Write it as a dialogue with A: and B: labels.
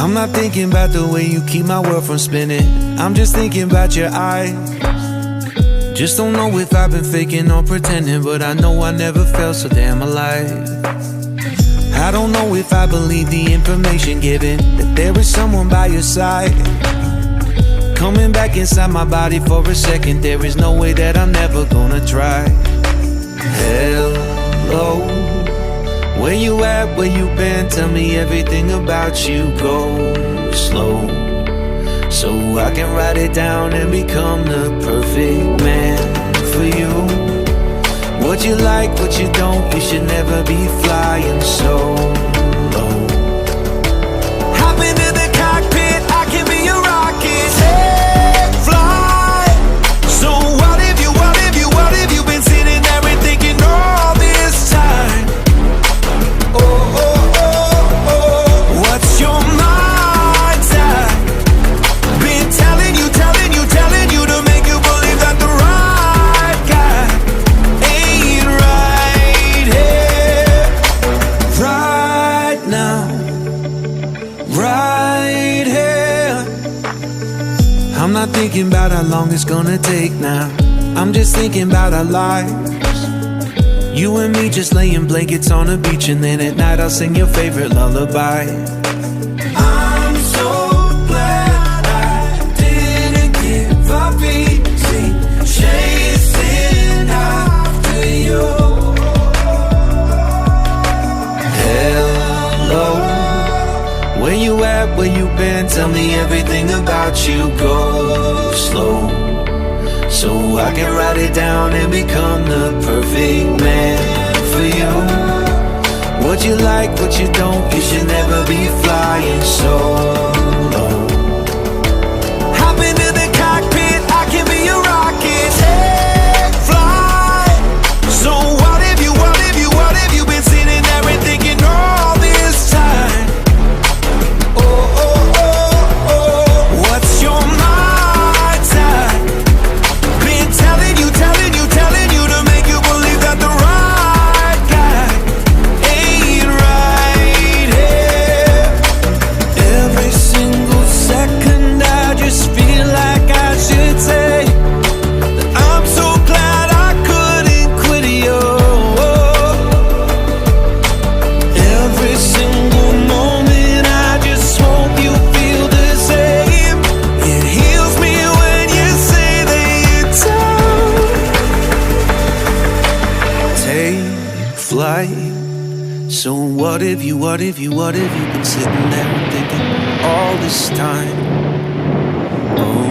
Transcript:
A: I'm not thinking about the way you keep my world from spinning. I'm just thinking about your eyes. Just don't know if I've been faking or pretending, but I know I never felt so damn alive. I don't know if I believe the information given, that there is someone by your side. Coming back inside my body for a second, there is no way that I'm never gonna try. Hello, where you at, where you been? Tell me everything about you, go slow, so I can write it down and become the perfect man for you. What you like, what you don't, you should never be flying so low. Hop into the cockpit, I can be your rocket. Hey, fly. So what if you been sitting there and thinking all this time? Oh, oh, oh, oh, what's your mind's at? Been telling you to make you believe that the right guy ain't right here, right now, right here. I'm not thinking about how long it's gonna take now. I'm just thinking about our lives. You and me just laying blankets on the beach, and then at night I'll sing your favorite lullaby. I'm so glad I didn't give up easy, chasing after you. Hello, where you at, where you been? Tell me everything about you, go slow, so I can write it down and become the perfect man for you. What you like, what you don't, you should never be flying so low. Hop into the cockpit, I can be your rocket. Hey, fly. So what if you been sitting there and thinking all this time? Oh, oh, oh, oh, what's your mind's at? Been telling you to make you believe that the right guy ain't right here. Every single second I just feel like I should say that I'm so glad I couldn't quit you. Every single moment I just hope you feel the same. It heals me when you say that you're done. Take flight. So what if you been sitting there thinking all this time? Oh,